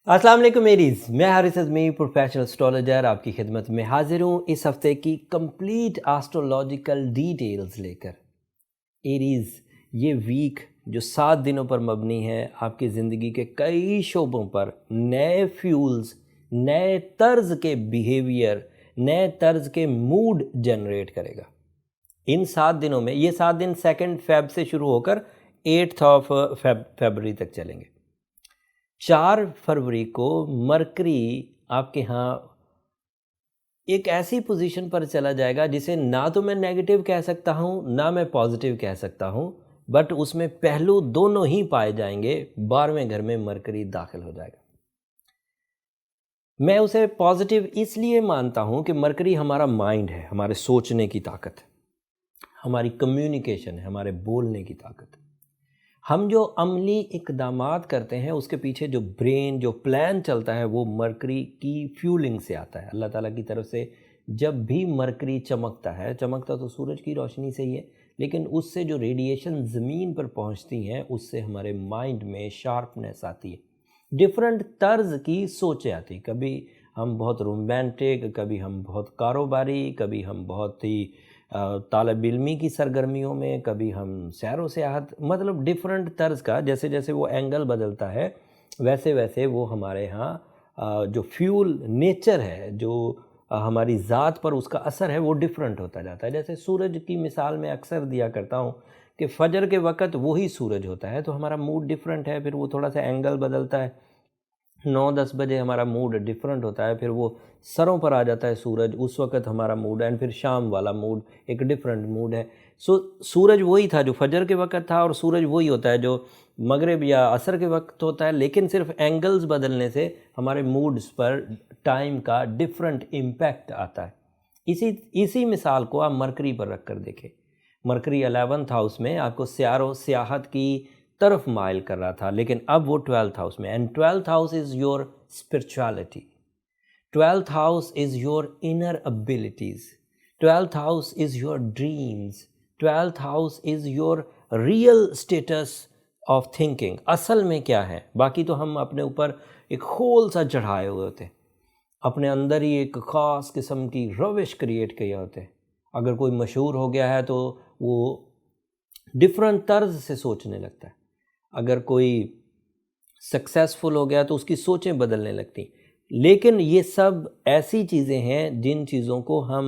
السلام علیکم میریز، میں حارث اعظمی پروفیشنل اسٹرالوجر آپ کی خدمت میں حاضر ہوں اس ہفتے کی کمپلیٹ آسٹرولوجیکل ڈیٹیلز لے کر۔ ایریز، یہ ویک جو 7 دنوں پر مبنی ہے آپ کی زندگی کے کئی شعبوں پر نئے فیولز، نئے طرز کے بیہیویئر، نئے طرز کے موڈ جنریٹ کرے گا۔ ان 7 دنوں میں یہ 7 دن 2 فیب سے شروع ہو کر 8 فیبرری تک چلیں گے۔ 4 فروری کو مرکری آپ کے ہاں ایک ایسی پوزیشن پر چلا جائے گا جسے نہ تو میں نیگیٹو کہہ سکتا ہوں نہ میں پازیٹیو کہہ سکتا ہوں، بٹ اس میں پہلو دونوں ہی پائے جائیں گے۔ 12ویں گھر میں مرکری داخل ہو جائے گا۔ میں اسے پازیٹیو اس لیے مانتا ہوں کہ مرکری ہمارا مائنڈ ہے، ہمارے سوچنے کی طاقت ہے، ہماری کمیونیکیشن ہے، ہمارے بولنے کی طاقت ہے۔ ہم جو عملی اقدامات کرتے ہیں اس کے پیچھے جو برین، جو پلان چلتا ہے وہ مرکری کی فیولنگ سے آتا ہے۔ اللہ تعالیٰ کی طرف سے جب بھی مرکری چمکتا تو سورج کی روشنی سے ہی ہے، لیکن اس سے جو ریڈیشن زمین پر پہنچتی ہیں اس سے ہمارے مائنڈ میں شارپنیس آتی ہے، ڈیفرنٹ طرز کی سوچیں آتی۔ کبھی ہم بہت رومانٹک، کبھی ہم بہت کاروباری، کبھی ہم بہت ہی طالب علمی کی سرگرمیوں میں، کبھی ہم سیر و سیاحت، مطلب ڈیفرنٹ طرز کا جیسے جیسے وہ اینگل بدلتا ہے ویسے ویسے وہ ہمارے ہاں جو فیول نیچر ہے، جو ہماری ذات پر اس کا اثر ہے وہ ڈیفرنٹ ہوتا جاتا ہے۔ جیسے سورج کی مثال میں اکثر دیا کرتا ہوں کہ فجر کے وقت وہی سورج ہوتا ہے تو ہمارا موڈ ڈیفرنٹ ہے، پھر وہ تھوڑا سا اینگل بدلتا ہے، 9-10 بجے ہمارا موڈ ڈیفرنٹ ہوتا ہے، پھر وہ سروں پر آ جاتا ہے سورج، اس وقت ہمارا موڈ ہے، پھر شام والا موڈ ایک ڈیفرنٹ موڈ ہے۔ سورج وہی تھا جو فجر کے وقت تھا، اور سورج وہی ہوتا ہے جو مغرب یا عصر کے وقت ہوتا ہے، لیکن صرف اینگلز بدلنے سے ہمارے موڈز پر ٹائم کا ڈیفرنٹ امپیکٹ آتا ہے۔ اسی مثال کو آپ مرکری پر رکھ کر دیکھیں۔ مرکری 11th ہاؤس میں آپ کو سیر و سیاحت کی طرف مائل کر رہا تھا، لیکن اب وہ 12th ہاؤس میں، and 12th house is your spirituality, 12th house is your inner abilities, 12th house is your dreams, 12th house is your real status of thinking۔ اصل میں کیا ہے؟ باقی تو ہم اپنے اوپر ایک خول سا چڑھائے ہوئے ہوتے ہیں، اپنے اندر ہی ایک خاص قسم کی روش کریٹ کیے ہوتے ہیں۔ اگر کوئی مشہور ہو گیا ہے تو وہ ڈیفرنٹ طرز سے سوچنے لگتا ہے، اگر کوئی سکسیسفل ہو گیا تو اس کی سوچیں بدلنے لگتی ہیں۔ لیکن یہ سب ایسی چیزیں ہیں جن چیزوں کو ہم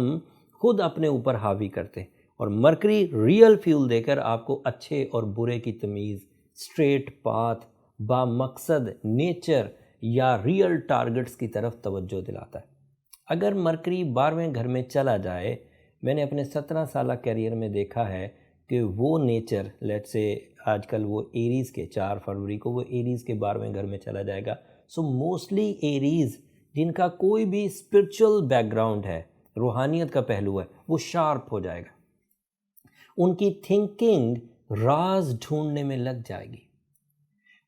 خود اپنے اوپر حاوی کرتے ہیں، اور مرکری ریئل فیول دے کر آپ کو اچھے اور برے کی تمیز، اسٹریٹ پاتھ، با مقصد نیچر یا ریئل ٹارگٹس کی طرف توجہ دلاتا ہے۔ اگر مرکری 12ویں گھر میں چلا جائے، میں نے اپنے 17 سالہ کیریئر میں دیکھا ہے کہ وہ نیچر، لیٹ سے آج کل وہ ایریز کے 4 فروری کو وہ ایریز کے 12ویں گھر میں چلا جائے گا، سو موسٹلی ایریز جن کا کوئی بھی اسپرچول بیک گراؤنڈ ہے، روحانیت کا پہلو ہے، وہ شارپ ہو جائے گا۔ ان کی تھنکنگ راز ڈھونڈنے میں لگ جائے گی۔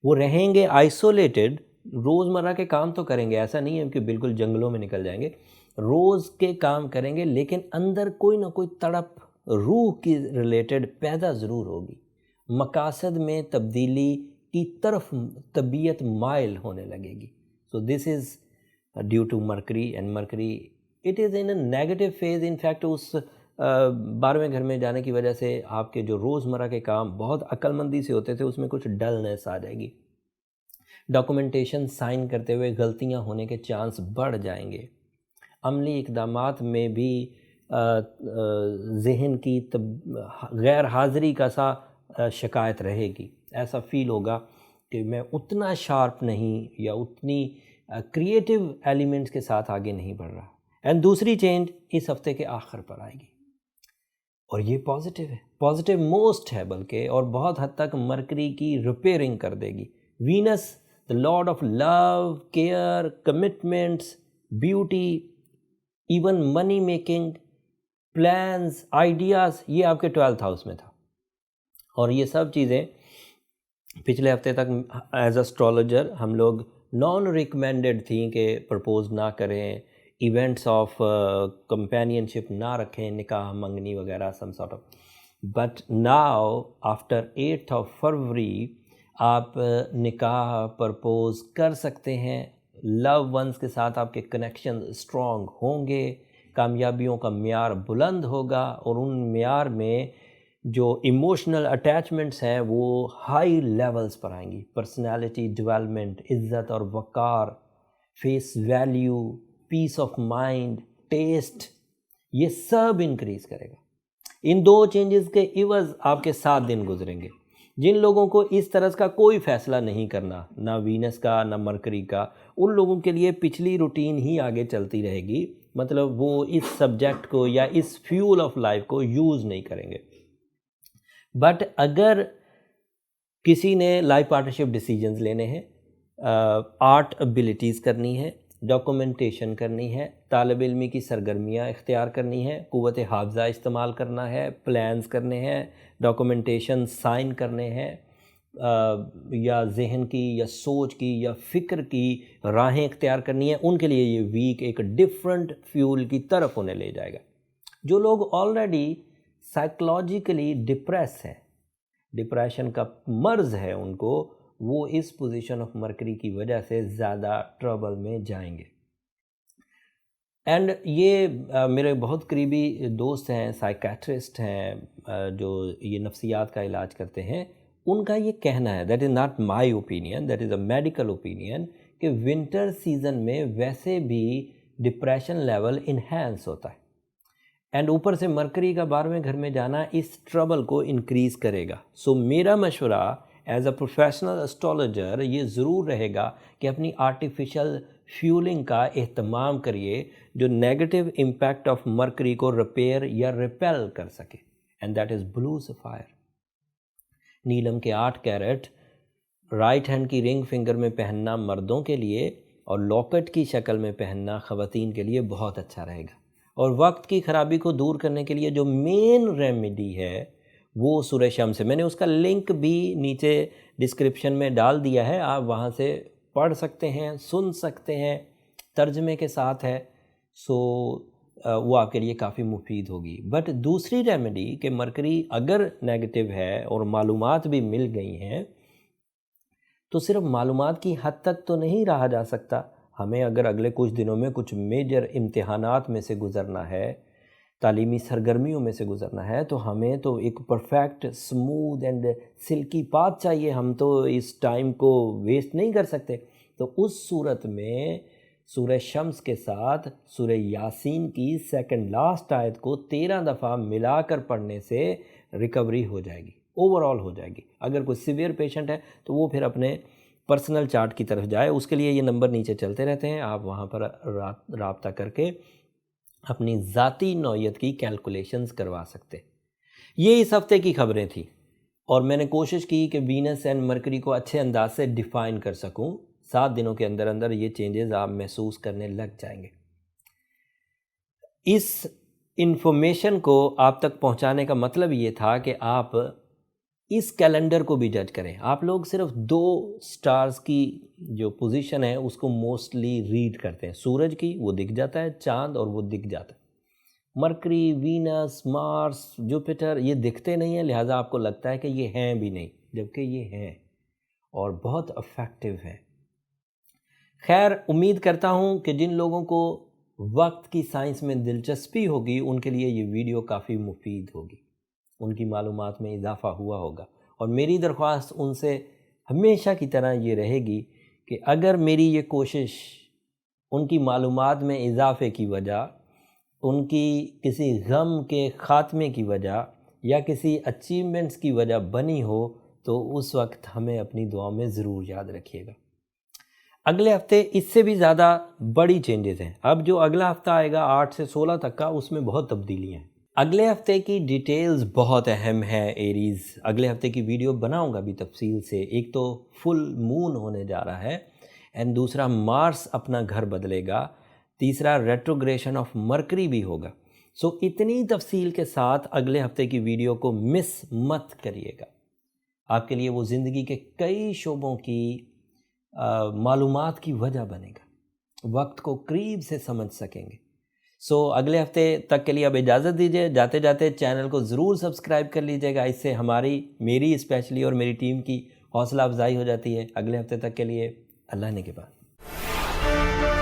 وہ رہیں گے آئسولیٹڈ، روزمرہ کے کام تو کریں گے، ایسا نہیں ہے کہ بالکل جنگلوں میں نکل جائیں گے، روز کے کام کریں گے، لیکن اندر کوئی نہ کوئی تڑپ روح کی ریلیٹڈ پیدا ضرور ہوگی۔ مقاصد میں تبدیلی کی طرف طبیعت مائل ہونے لگے گی۔ So this is due to Mercury, and Mercury it is in a negative phase. In fact اس 12ویں گھر میں جانے کی وجہ سے آپ کے جو روزمرہ کے کام بہت عقل مندی سے ہوتے تھے اس میں کچھ ڈلنس آ جائے گی، ڈاکومنٹیشن سائن کرتے ہوئے غلطیاں ہونے کے چانس بڑھ جائیں گے، عملی اقدامات میں بھی ذہن کی غیر حاضری کا سا شکایت رہے گی، ایسا فیل ہوگا کہ میں اتنا شارپ نہیں یا اتنی کریٹیو ایلیمنٹس کے ساتھ آگے نہیں بڑھ رہا۔ اینڈ دوسری چینج اس ہفتے کے آخر پر آئے گی، اور یہ پازیٹیو ہے، پازیٹیو موسٹ ہے بلکہ، اور بہت حد تک مرکری کی ریپیئرنگ کر دے گی۔ Venus the lord of love, care, commitments, beauty, even money making, plans, ideas, یہ آپ کے 12th ہاؤس میں تھا، اور یہ سب چیزیں پچھلے ہفتے تک ایز اسٹرالوجر ہم لوگ نان ریکمینڈڈ تھیں کہ پرپوز نہ کریں، ایونٹس آف کمپینین شپ نہ رکھیں، نکاح منگنی وغیرہ some sort of, but now after 8 فروری آپ نکاح پرپوز کر سکتے ہیں لو ونس کے ساتھ آپ کے کنیکشن اسٹرانگ ہوں گے، کامیابیوں کا معیار بلند ہوگا، اور ان معیار میں جو ایموشنل اٹیچمنٹس ہیں وہ ہائی لیولز پر آئیں گی. پرسنالٹی ڈیولپمنٹ، عزت اور وقار، face value, peace of mind, test, یہ سب انکریز کرے گا. ان دو چینجز کے عوض آپ کے 7 دن گزریں گے. جن لوگوں کو اس طرح کا کوئی فیصلہ نہیں کرنا، نہ وینس کا نہ مرکری کا، ان لوگوں کے لیے پچھلی روٹین ہی آگے چلتی رہے گی. مطلب وہ اس سبجیکٹ کو یا اس فیول آف لائف کو یوز نہیں کریں گے. بٹ اگر کسی نے لائف پارٹنرشپ ڈیسیجنز لینے ہیں، آرٹ ابیلٹیز کرنی ہے، ڈاکومنٹیشن کرنی ہے، طالب علمی کی سرگرمیاں اختیار کرنی ہے، قوت حافظہ استعمال کرنا ہے، پلانز کرنے ہیں، ڈاکومنٹیشن سائن کرنے ہیں، یا ذہن کی یا سوچ کی یا فکر کی راہیں اختیار کرنی ہیں، ان کے لیے یہ ویک ایک ڈیفرنٹ فیول کی طرف انہیں لے جائے گا. جو لوگ آلریڈی سائیکلوجیکلی ڈپریس ہیں، ڈپریشن کا مرض ہے ان کو، وہ اس پوزیشن آف مرکری کی وجہ سے زیادہ ٹربل میں جائیں گے. اینڈ یہ میرے بہت قریبی دوست ہیں، سائیکیٹرسٹ ہیں، جو یہ نفسیات کا علاج کرتے ہیں، ان کا یہ کہنا ہے، that is not my opinion, that is a medical opinion, کہ ونٹر سیزن میں ویسے بھی ڈپریشن لیول انہینس ہوتا ہے، اینڈ اوپر سے مرکری کا 12ویں گھر میں جانا اس ٹربل کو انکریز کرے گا. سو میرا مشورہ ایز اے پروفیشنل اسٹرالوجر یہ ضرور رہے گا کہ اپنی آرٹیفیشل فیولنگ کا اہتمام کریے جو نیگیٹو امپیکٹ آف مرکری کو ریپیئر یا ریپیل کر سکے، and that is blue sapphire. نیلم کے 8 کیرٹ رائٹ ہینڈ کی رنگ فنگر میں پہننا مردوں کے لیے اور لاکٹ کی شکل میں پہننا خواتین کے لیے بہت اچھا رہے گا. اور وقت کی خرابی کو دور کرنے کے لیے جو مین ریمیڈی ہے وہ سورہ شمس ہے. میں نے اس کا لنک بھی نیچے ڈسکرپشن میں ڈال دیا ہے، آپ وہاں سے پڑھ سکتے ہیں، سن سکتے ہیں، ترجمے کے ساتھ ہے. سو وہ آپ کے لیے کافی مفید ہوگی. بٹ دوسری ریمیڈی کہ مرکری اگر نیگیٹو ہے اور معلومات بھی مل گئی ہیں تو صرف معلومات کی حد تک تو نہیں رہا جا سکتا. ہمیں اگر اگلے کچھ دنوں میں کچھ میجر امتحانات میں سے گزرنا ہے، تعلیمی سرگرمیوں میں سے گزرنا ہے، تو ہمیں تو ایک perfect smooth and silky path چاہیے. ہم تو اس ٹائم کو ویسٹ نہیں کر سکتے. تو اس صورت میں سورہ شمس کے ساتھ سورہ یاسین کی سیکنڈ لاسٹ آیت کو 13 دفعہ ملا کر پڑھنے سے ریکوری ہو جائے گی، اوور آل ہو جائے گی. اگر کوئی سیویئر پیشنٹ ہے تو وہ پھر اپنے پرسنل چارٹ کی طرف جائے. اس کے لیے یہ نمبر نیچے چلتے رہتے ہیں، آپ وہاں پر رابطہ کر کے اپنی ذاتی نوعیت کی کیلکولیشنز کروا سکتے. یہ اس ہفتے کی خبریں تھیں، اور میں نے کوشش کی کہ وینس اینڈ مرکری کو اچھے انداز سے ڈیفائن کر سکوں. 7 دنوں کے اندر اندر یہ چینجز آپ محسوس کرنے لگ جائیں گے. اس انفارمیشن کو آپ تک پہنچانے کا مطلب یہ تھا کہ آپ اس کیلنڈر کو بھی جج کریں. آپ لوگ صرف 2 سٹارز کی جو پوزیشن ہے اس کو موسٹلی ریڈ کرتے ہیں. سورج کی وہ دکھ جاتا ہے، چاند اور وہ دکھ جاتا ہے. مرکری، وینس، مارس، جوپیٹر یہ دکھتے نہیں ہیں، لہٰذا آپ کو لگتا ہے کہ یہ ہیں بھی نہیں، جبکہ یہ ہیں اور بہت افیکٹو ہیں. خیر، امید کرتا ہوں کہ جن لوگوں کو وقت کی سائنس میں دلچسپی ہوگی ان کے لیے یہ ویڈیو کافی مفید ہوگی، ان کی معلومات میں اضافہ ہوا ہوگا. اور میری درخواست ان سے ہمیشہ کی طرح یہ رہے گی کہ اگر میری یہ کوشش ان کی معلومات میں اضافے کی وجہ، ان کی کسی غم کے خاتمے کی وجہ یا کسی اچیومنٹس کی وجہ بنی ہو تو اس وقت ہمیں اپنی دعاؤں میں ضرور یاد رکھیے گا. اگلے ہفتے اس سے بھی زیادہ بڑی چینجز ہیں. اب جو اگلا ہفتہ آئے گا 8 سے 16 تک کا، اس میں بہت تبدیلیاں ہیں. اگلے ہفتے کی ڈیٹیلز بہت اہم ہیں ایریز. اگلے ہفتے کی ویڈیو بناؤں گا بھی تفصیل سے. ایک تو فل مون ہونے جا رہا ہے، اینڈ دوسرا مارس اپنا گھر بدلے گا، تیسرا ریٹروگریشن آف مرکری بھی ہوگا. سو اتنی تفصیل کے ساتھ اگلے ہفتے کی ویڈیو کو مس مت کریے گا. آپ کے لیے وہ زندگی کے کئی شعبوں کی معلومات کی وجہ بنے گا، وقت کو قریب سے سمجھ سکیں گے. سو اگلے ہفتے تک کے لیے اب اجازت دیجیے. جاتے جاتے چینل کو ضرور سبسکرائب کر لیجیے گا، اس سے میری اسپیشلی اور میری ٹیم کی حوصلہ افزائی ہو جاتی ہے. اگلے ہفتے تک کے لیے اللہ نے کے بعد. حافظ.